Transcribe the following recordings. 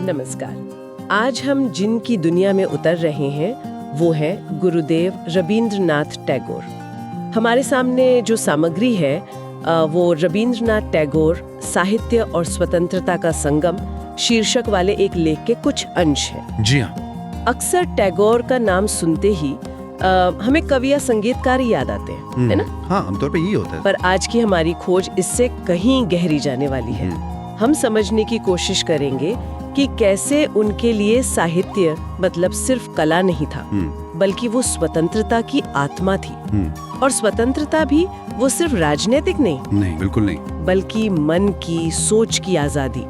नमस्कार। आज हम जिनकी दुनिया में उतर रहे हैं वो है गुरुदेव रवींद्रनाथ टैगोर। हमारे सामने जो सामग्री है वो रवींद्रनाथ टैगोर साहित्य और स्वतंत्रता का संगम शीर्षक वाले एक लेख के कुछ अंश हैं। जी हाँ। अक्सर टैगोर का नाम सुनते ही हमें कवि या संगीतकार ही याद आते हैं, है ना? हाँ, आमतौर पे यही होता है। पर आज की हमारी खोज इससे कहीं गहरी जाने वाली है। हम समझने की कोशिश करेंगे कि कैसे उनके लिए साहित्य मतलब सिर्फ कला नहीं था, बल्कि वो स्वतंत्रता की आत्मा थी। और स्वतंत्रता भी वो सिर्फ राजनीतिक नहीं, बिल्कुल नहीं, बल्कि मन की, सोच की आजादी।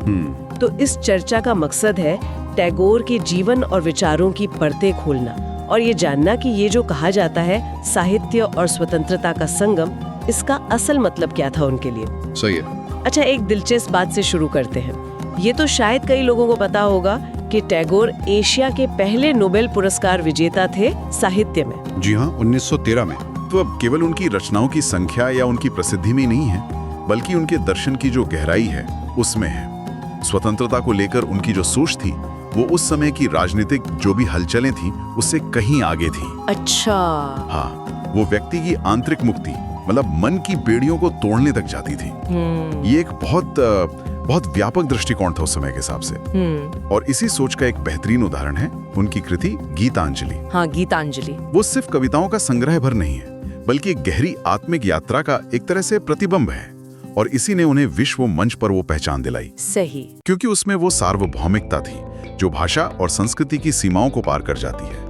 तो इस चर्चा का मकसद है टैगोर के जीवन और विचारों की परतें खोलना और ये जानना कि ये जो कहा जाता है साहित्य और स्वतंत्रता का संगम, इसका असल मतलब क्या था उनके लिए। सही है। अच्छा, एक दिलचस्प बात से शुरू करते हैं। ये तो शायद कई लोगों को पता होगा कि टैगोर एशिया के पहले नोबेल पुरस्कार विजेता थे साहित्य में। जी हाँ, 1913 में। तो अब केवल उनकी रचनाओं की संख्या या उनकी प्रसिद्धि में नहीं है, बल्कि उनके दर्शन की जो गहराई है उसमें है। स्वतंत्रता को लेकर उनकी जो सोच थी वो उस समय की राजनीतिक जो भी हलचलें थी उससे कहीं आगे थी। अच्छा। हाँ, वो व्यक्ति की आंतरिक मुक्ति मतलब मन की बेड़ियों को तोड़ने तक जाती थी। ये एक बहुत व्यापक दृष्टिकोण था उस समय के हिसाब से। और इसी सोच का एक बेहतरीन उदाहरण है उनकी कृति गीतांजलि। हाँ, गीतांजलि। वो सिर्फ कविताओं का संग्रह भर नहीं है, बल्कि एक गहरी आत्मिक यात्रा का एक तरह से प्रतिबिंब है। और इसी ने उन्हें विश्व मंच पर वो पहचान दिलाई। सही। क्योंकि उसमें वो सार्वभौमिकता थी जो भाषा और संस्कृति की सीमाओं को पार कर जाती है।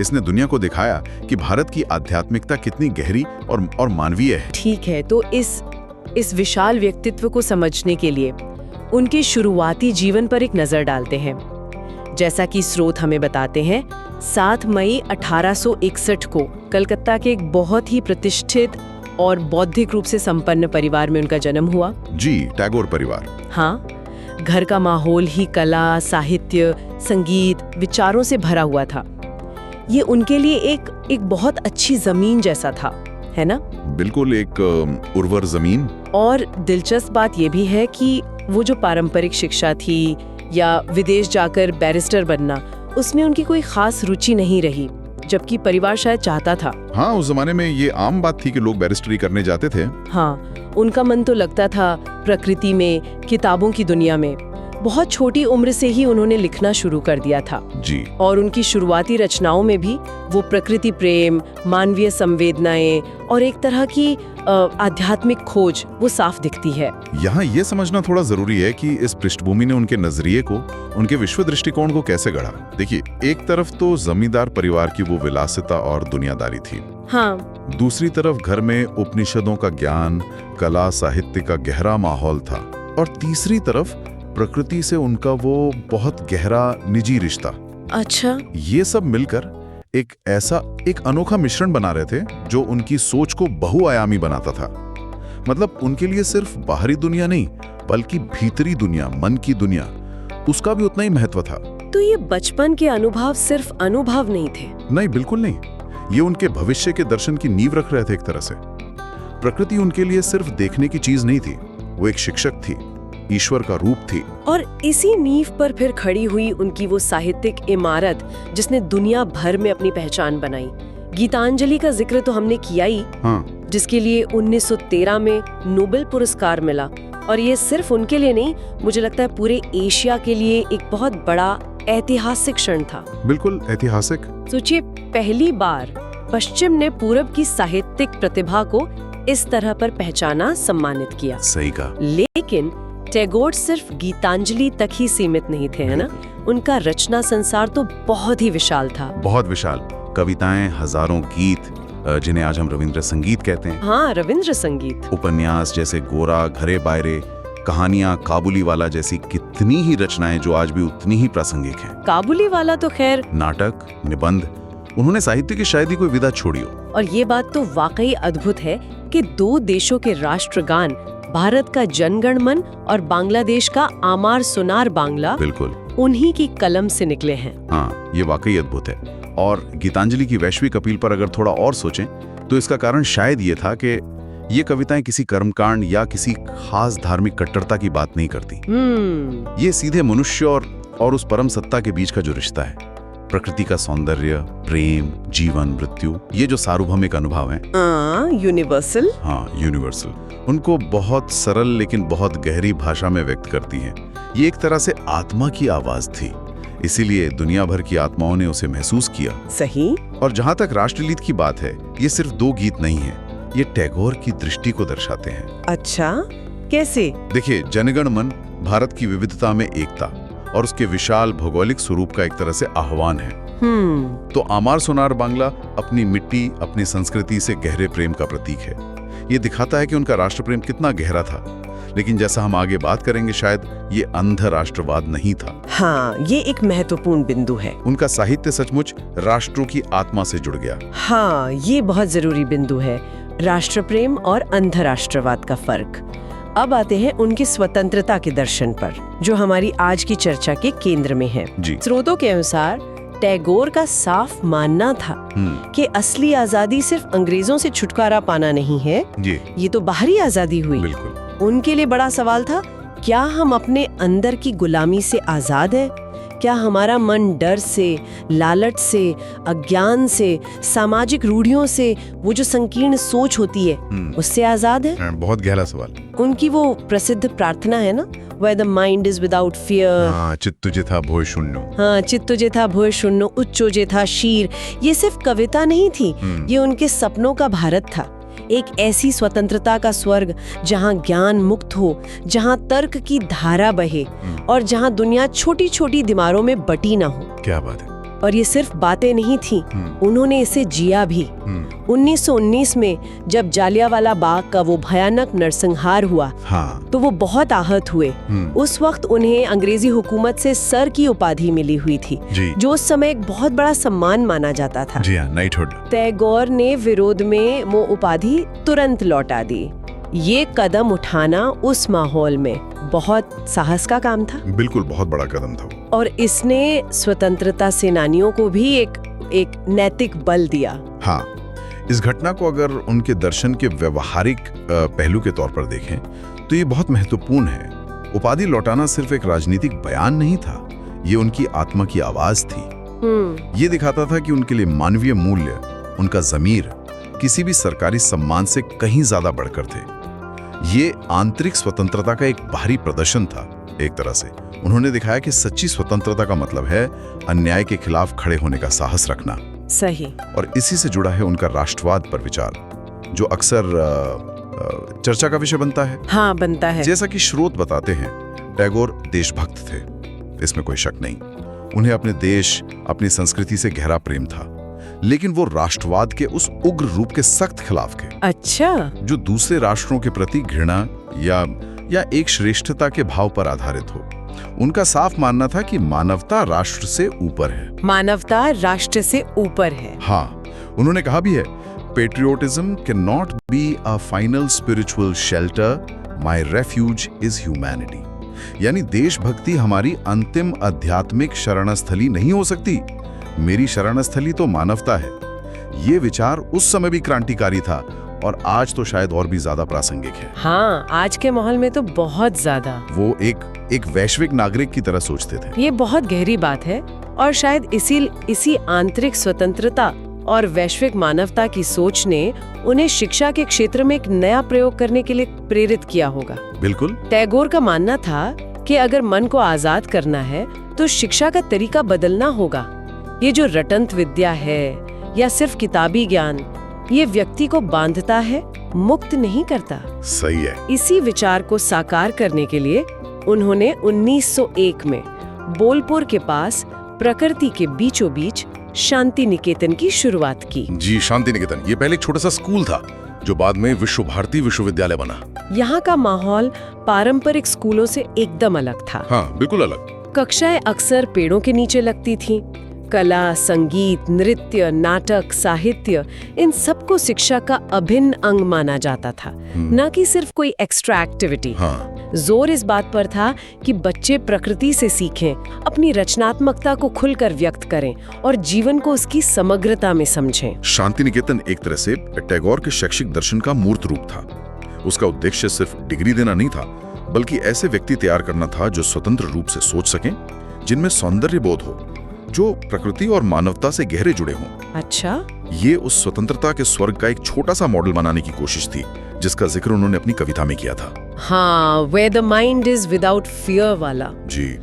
इसने दुनिया को दिखाया कि भारत की आध्यात्मिकता कितनी गहरी और मानवीय है। ठीक है, तो इस विशाल व्यक्तित्व को समझने के लिए उनके शुरुआती जीवन पर एक नजर डालते हैं। जैसा कि स्रोत हमें बताते हैं, 7 मई 1861 को कलकत्ता के एक बहुत ही प्रतिष्ठित और बौद्धिक रूप से संपन्न परिवार में उनका जन्म हुआ। जी, टैगोर परिवार। हाँ, घर का माहौल ही कला, साहित्य, संगीत, विचारों से भरा हुआ था। ये उनके लिए एक बहुत अच्छी जमीन जैसा था, है ना? बिल्कुल, एक उर्वर जमीन। और दिलचस्प बात यह भी है कि वो जो पारंपरिक शिक्षा थी या विदेश जाकर बैरिस्टर बनना, उसमें उनकी कोई खास रुचि नहीं रही, जबकि परिवार शायद चाहता था। हाँ, उस जमाने में ये आम बात थी कि लोग बैरिस्टरी करने जाते थे। हाँ, उनका मन तो लगता था प्रकृति में, किताबों की दुनिया में। बहुत छोटी उम्र से ही उन्होंने लिखना शुरू कर दिया था। जी। और उनकी शुरुआती रचनाओं में भी वो प्रकृति प्रेम, मानवीय संवेदनाएं और एक तरह की आध्यात्मिक खोज वो साफ दिखती है। यहाँ ये समझना थोड़ा जरूरी है कि इस पृष्ठभूमि ने उनके नजरिए को, उनके विश्व दृष्टिकोण को कैसे गढ़ा। देखिए, एक तरफ तो जमींदार परिवार की वो विलासिता और दुनियादारी थी। हाँ। दूसरी तरफ घर में उपनिषदों का ज्ञान, कला, साहित्य का गहरा माहौल था। और तीसरी तरफ प्रकृति से उनका वो बहुत गहरा निजी रिश्ता। अच्छा। ये सब मिलकर एक अनोखा मिश्रण बना रहे थे जो उनकी सोच को बहुआयामी बनाता था। मतलब उनके लिए सिर्फ बाहरी दुनिया नहीं, बल्कि भीतरी दुनिया, मन की दुनिया, उसका भी उतना ही महत्व था। तो ये बचपन के अनुभव सिर्फ अनुभव नहीं थे? नहीं, बिल्कुल नहीं। ये उनके भविष्य के दर्शन की नींव रख रहे थे एक तरह से। प्रकृति उनके लिए सिर्फ देखने की चीज नहीं थी, वो एक शिक्षक थी, ईश्वर का रूप थी। और इसी नींव पर फिर खड़ी हुई उनकी वो साहित्यिक इमारत जिसने दुनिया भर में अपनी पहचान बनाई। गीतांजलि का जिक्र तो हमने किया ही। हाँ। जिसके लिए 1913 में नोबेल पुरस्कार मिला। और ये सिर्फ उनके लिए नहीं, मुझे लगता है पूरे एशिया के लिए एक बहुत बड़ा ऐतिहासिक क्षण था। बिल्कुल ऐतिहासिक। सोचिए, पहली बार पश्चिम ने पूरब की साहित्यिक प्रतिभा को इस तरह पर पहचाना, सम्मानित किया। सही कहा। लेकिन टैगोर सिर्फ गीतांजलि तक ही सीमित नहीं थे, है ना? उनका रचना संसार तो बहुत ही विशाल था। बहुत विशाल। कविताएं, हजारों गीत, जिन्हें आज हम रविंद्र संगीत कहते हैं। हाँ, रविंद्र संगीत। उपन्यास जैसे गोरा, घरे बायरे, कहानियां, काबुली वाला जैसी कितनी ही रचनाएं जो आज भी उतनी ही प्रासंगिक हैं। काबुली वाला तो खैर। नाटक, निबंध, उन्होंने साहित्य की शायद ही कोई विधा छोड़ी हो। और ये बात तो वाकई अद्भुत है कि 2 देशों के राष्ट्रगान, भारत का जनगण मन और बांग्लादेश का आमार सुनार बांग्ला, बिल्कुल उन्हीं की कलम से निकले हैं। हाँ, ये वाकई अद्भुत है। और गीतांजलि की वैश्विक अपील पर अगर थोड़ा और सोचें तो इसका कारण शायद ये था कि ये कविताएं किसी कर्मकांड या किसी खास धार्मिक कट्टरता की बात नहीं करती। ये सीधे मनुष्य और और उस परम सत्ता के बीच का जो रिश्ता है, प्रकृति का सौंदर्य, प्रेम, जीवन, मृत्यु, ये जो सार्वभौमिक अनुभव है, यूनिवर्सल। हाँ, यूनिवर्सल, उनको बहुत सरल लेकिन बहुत गहरी भाषा में व्यक्त करती हैं। ये एक तरह से आत्मा की आवाज थी, इसीलिए दुनिया भर की आत्माओं ने उसे महसूस किया। सही। और जहां तक राष्ट्रगीत की बात है, ये सिर्फ 2 गीत नहीं है, ये टैगोर की दृष्टि को दर्शाते हैं। अच्छा, कैसे? देखिए, जनगण मन भारत की विविधता में एकता और उसके विशाल भौगोलिक स्वरूप का एक तरह से आह्वान है। तो आमार सोनार बांग्ला अपनी मिट्टी, अपनी संस्कृति से गहरे प्रेम का प्रतीक है। ये दिखाता है कि उनका राष्ट्र प्रेम कितना गहरा था। लेकिन जैसा हम आगे बात करेंगे, शायद ये अंध राष्ट्रवाद नहीं था। हाँ, ये एक महत्वपूर्ण बिंदु है। उनका साहित्य सचमुच राष्ट्रों की आत्मा से जुड़ गया। हाँ, ये बहुत जरूरी बिंदु है, राष्ट्र प्रेम और अंध राष्ट्रवाद का फर्क। अब आते हैं उनकी स्वतंत्रता के दर्शन पर, जो हमारी आज की चर्चा के केंद्र में है। स्रोतों के अनुसार टैगोर का साफ मानना था कि असली आजादी सिर्फ अंग्रेजों से छुटकारा पाना नहीं है, ये तो बाहरी आजादी हुई। बिल्कुल। उनके लिए बड़ा सवाल था, क्या हम अपने अंदर की गुलामी से आजाद हैं? क्या हमारा मन डर से, लालच से, अज्ञान से, सामाजिक रूढ़ियों से, वो जो संकीर्ण सोच होती है, उससे आजाद है? बहुत गहरा सवाल। उनकी वो प्रसिद्ध प्रार्थना है ना, Where the mind is without fear। चित्त जेथा भोय शून्यो। हाँ, चित्त जेथा भोय शून्यो, उच्चो जेथा शीर। ये सिर्फ कविता नहीं थी, ये उनके सपनों का भारत था। एक ऐसी स्वतंत्रता का स्वर्ग जहाँ ज्ञान मुक्त हो, जहाँ तर्क की धारा बहे और जहाँ दुनिया छोटी छोटी दीवारों में बटी ना हो। क्या बात है। और ये सिर्फ बातें नहीं थी, उन्होंने इसे जिया भी। 1919 में जब जालियांवाला बाग का वो भयानक नरसंहार हुआ, तो वो बहुत आहत हुए। उस वक्त उन्हें अंग्रेजी हुकूमत से सर की उपाधि मिली हुई थी, जो उस समय एक बहुत बड़ा सम्मान माना जाता था। जी हाँ, नाइटहुड। टैगोर ने विरोध में वो उपाधि तुरंत लौटा दी। ये कदम उठाना उस माहौल में बहुत साहस का काम था। बिल्कुल, बहुत बड़ा कदम था। और इसने स्वतंत्रता सेनानियों को भी एक नैतिक बल दिया। हाँ, इस घटना को अगर उनके दर्शन के व्यवहारिक पहलू के तौर पर देखें तो ये बहुत महत्वपूर्ण है। उपाधि लौटाना सिर्फ एक राजनीतिक बयान नहीं था, ये उनकी आत्मा की आवाज थी। ये दिखाता था कि उनके लिए मानवीय मूल्य, उनका ज़मीर किसी भी सरकारी सम्मान से कहीं ज्यादा बढ़कर थे। ये आंतरिक स्वतंत्रता का एक बाहरी प्रदर्शन था। एक तरह से उन्होंने दिखाया कि सच्ची स्वतंत्रता का मतलब है अन्याय के खिलाफ खड़े होने का साहस रखना। सही। और इसी से जुड़ा है उनका राष्ट्रवाद पर विचार, जो अक्सर चर्चा का विषय बनता है। हाँ, बनता है। जैसा कि स्रोत बताते हैं, टैगोर देशभक्त थे, इसमें कोई शक नहीं। उन्हें अपने देश, अपनी संस्कृति से गहरा प्रेम था, लेकिन वो राष्ट्रवाद के उस उग्र रूप के सख्त खिलाफ थे। अच्छा। जो दूसरे राष्ट्रों के प्रति घृणा या एक श्रेष्ठता के भाव पर आधारित हो। उनका साफ मानना था कि मानवता राष्ट्र से ऊपर है। मानवता राष्ट्र से ऊपर है। हाँ, उन्होंने कहा भी है, patriotism can not be a final spiritual shelter, my refuge is humanity. यानी देशभक्ति हमारी अंतिम आध्यात्मिक शरणस्थली नहीं हो सकती, मेरी शरणस्थली तो मानवता है। ये विचार उस समय भी क्रांतिकारी था और आज तो शायद और भी ज्यादा प्रासंगिक है। हाँ, आज के माहौल में तो बहुत ज्यादा। वो एक वैश्विक नागरिक की तरह सोचते थे। ये बहुत गहरी बात है और शायद इसी आंतरिक स्वतंत्रता और वैश्विक मानवता की सोच ने उन्हें शिक्षा के क्षेत्र में एक नया प्रयोग करने के लिए प्रेरित किया होगा। बिल्कुल। टैगोर का मानना था कि अगर मन को आजाद करना है तो शिक्षा का तरीका बदलना होगा। ये जो रटंत विद्या है या सिर्फ किताबी ज्ञान, ये व्यक्ति को बांधता है, मुक्त नहीं करता। सही है। इसी विचार को साकार करने के लिए उन्होंने 1901 में बोलपुर के पास प्रकृति के बीचों बीच शांति निकेतन की शुरुआत की। जी, शांति निकेतन, ये पहले एक छोटा सा स्कूल था जो बाद में विश्व भारती विश्वविद्यालय बना। यहाँ का माहौल पारंपरिक स्कूलों से एकदम अलग था। हाँ, बिल्कुल अलग। कक्षाएं अक्सर पेड़ों के नीचे लगती थीं। कला, संगीत, नृत्य, नाटक, साहित्य, इन सबको शिक्षा का अभिन्न अंग माना जाता था, न कि सिर्फ कोई एक्स्ट्रा एक्टिविटी। हाँ। जोर इस बात पर था कि बच्चे प्रकृति से सीखें, अपनी रचनात्मकता को खुलकर व्यक्त करें और जीवन को उसकी समग्रता में समझें। शांति निकेतन एक तरह से टैगोर के शैक्षिक दर्शन का मूर्त रूप था। उसका उद्देश्य सिर्फ डिग्री देना नहीं था, बल्कि ऐसे व्यक्ति तैयार करना था जो स्वतंत्र रूप से सोच सकें, जिनमें सौंदर्य बोध हो, जो प्रकृति और मानवता से गहरे जुड़े हों। अच्छा, ये उस स्वतंत्रता के स्वर्ग का एक छोटा सा मॉडल बनाने की कोशिश थी, जिसका जिक्र उन्होंने अपनी कविता में किया था। हाँ, where the mind is without fear वाला। जी।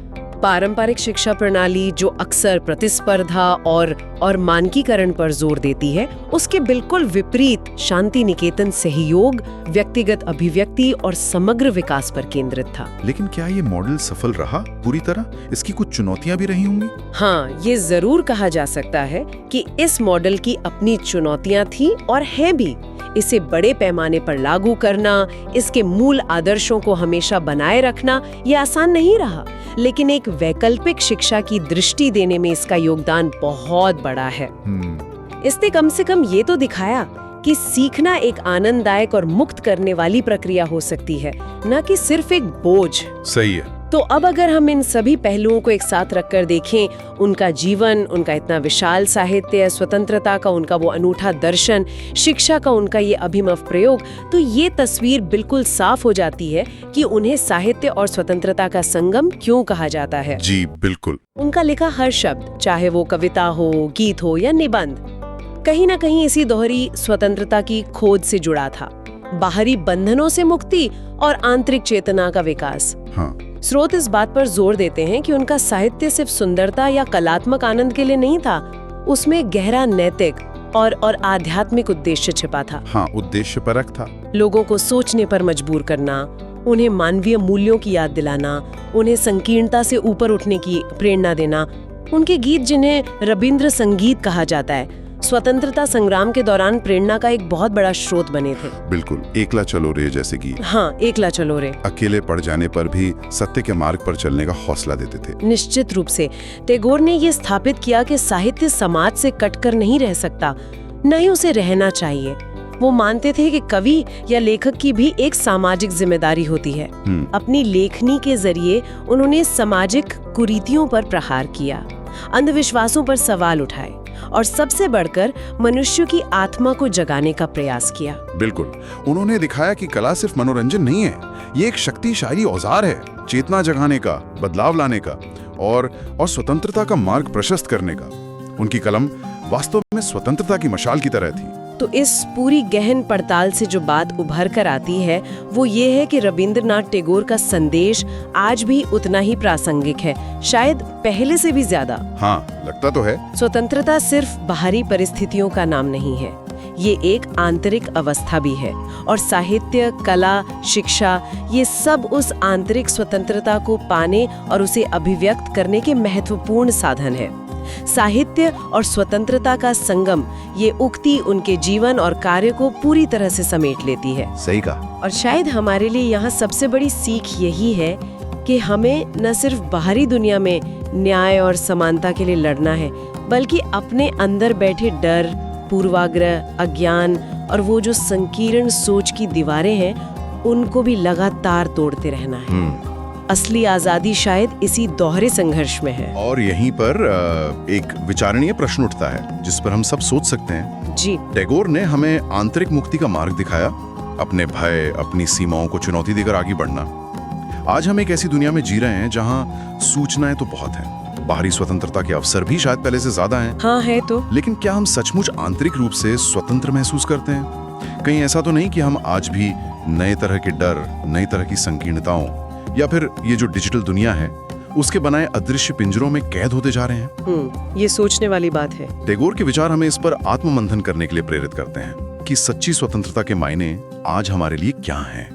पारंपरिक शिक्षा प्रणाली जो अक्सर प्रतिस्पर्धा और मानकीकरण पर जोर देती है, उसके बिल्कुल विपरीत शांति निकेतन सहयोग, व्यक्तिगत अभिव्यक्ति और समग्र विकास पर केंद्रित था। लेकिन क्या ये मॉडल सफल रहा पूरी तरह? इसकी कुछ चुनौतियां भी रही होंगी। हाँ, ये जरूर कहा जा सकता है कि इस मॉडल की अपनी चुनौतियां थी और है भी। इसे बड़े पैमाने पर लागू करना, इसके मूल आदर्शों को हमेशा बनाए रखना, ये आसान नहीं रहा। लेकिन एक वैकल्पिक शिक्षा की दृष्टि देने में इसका योगदान बहुत बड़ा है। इसने कम से कम ये तो दिखाया कि सीखना एक आनंददायक और मुक्त करने वाली प्रक्रिया हो सकती है, न कि सिर्फ एक बोझ। सही है। तो अब अगर हम इन सभी पहलुओं को एक साथ रखकर देखें, उनका जीवन, उनका इतना विशाल साहित्य, स्वतंत्रता का उनका वो अनूठा दर्शन, शिक्षा का उनका ये अभिनव प्रयोग, तो ये तस्वीर बिल्कुल साफ हो जाती है कि उन्हें साहित्य और स्वतंत्रता का संगम क्यों कहा जाता है। जी बिल्कुल। उनका लिखा हर शब्द, चाहे वो कविता हो, गीत हो या निबंध, कहीं ना कहीं इसी दोहरी स्वतंत्रता की खोज से जुड़ा था। बाहरी बंधनों से मुक्ति और आंतरिक चेतना का विकास। हाँ। स्रोत इस बात पर जोर देते हैं कि उनका साहित्य सिर्फ सुंदरता या कलात्मक आनंद के लिए नहीं था, उसमें गहरा नैतिक और आध्यात्मिक उद्देश्य छिपा था। हाँ, उद्देश्य परक था। लोगों को सोचने पर मजबूर करना, उन्हें मानवीय मूल्यों की याद दिलाना, उन्हें संकीर्णता से ऊपर उठने की प्रेरणा देना। उनके गीत, जिन्हें रविंद्र संगीत कहा जाता है, स्वतंत्रता संग्राम के दौरान प्रेरणा का एक बहुत बड़ा स्रोत बने थे। बिल्कुल। एकला चलो रे जैसे कि। हाँ, एकला चलो रे। अकेले पड़ जाने पर भी सत्य के मार्ग पर चलने का हौसला देते थे। निश्चित रूप से टैगोर ने ये स्थापित किया कि साहित्य समाज से कटकर नहीं रह सकता, न ही उसे रहना चाहिए। वो मानते थे कि कवि या लेखक की भी एक सामाजिक जिम्मेदारी होती है। अपनी लेखनी के जरिए उन्होंने सामाजिक कुरीतियों पर प्रहार किया, अंधविश्वासों पर सवाल उठाए और सबसे बढ़कर मनुष्य की आत्मा को जगाने का प्रयास किया। बिल्कुल। उन्होंने दिखाया कि कला सिर्फ मनोरंजन नहीं है, ये एक शक्तिशाली औजार है, चेतना जगाने का, बदलाव लाने का और स्वतंत्रता का मार्ग प्रशस्त करने का। उनकी कलम वास्तव में स्वतंत्रता की मशाल की तरह थी। तो इस पूरी गहन पड़ताल से जो बात उभर कर आती है वो ये है कि रविंद्रनाथ टैगोर का संदेश आज भी उतना ही प्रासंगिक है, शायद पहले से भी ज्यादा। हाँ, लगता तो है। स्वतंत्रता सिर्फ बाहरी परिस्थितियों का नाम नहीं है, ये एक आंतरिक अवस्था भी है और साहित्य, कला, शिक्षा, ये सब उस आंतरिक स्वतंत्रता को पाने और उसे अभिव्यक्त करने के महत्वपूर्ण साधन है। साहित्य और स्वतंत्रता का संगम, ये उक्ति उनके जीवन और कार्य को पूरी तरह से समेट लेती है। सही कहा। और शायद हमारे लिए यहाँ सबसे बड़ी सीख यही है कि हमें न सिर्फ बाहरी दुनिया में न्याय और समानता के लिए लड़ना है, बल्कि अपने अंदर बैठे डर, पूर्वाग्रह, अज्ञान और वो जो संकीर्ण सोच की दीवारें हैं, उनको भी लगातार तोड़ते रहना है। असली आजादी शायद इसी दोहरे संघर्ष में है। और यहीं पर एक विचारणीय प्रश्न उठता है जिस पर हम सब सोच सकते हैं। जी। टैगोर ने हमें आंतरिक मुक्ति का मार्ग दिखाया, अपने भय, अपनी सीमाओं को चुनौती देकर आगे बढ़ना। आज हम एक ऐसी दुनिया में जी रहे हैं जहां सूचनाएं तो बहुत हैं, बाहरी स्वतंत्रता के अवसर भी शायद पहले से ज्यादा हैं। हाँ है तो। लेकिन क्या हम सचमुच आंतरिक रूप से स्वतंत्र महसूस करते हैं? कहीं ऐसा तो नहीं कि हम आज भी नए तरह के डर, नई तरह की संकीर्णताओं या फिर ये जो डिजिटल दुनिया है उसके बनाए अदृश्य पिंजरों में कैद होते जा रहे हैं? ये सोचने वाली बात है। टैगोर के विचार हमें इस पर आत्ममंथन करने के लिए प्रेरित करते हैं कि सच्ची स्वतंत्रता के मायने आज हमारे लिए क्या हैं।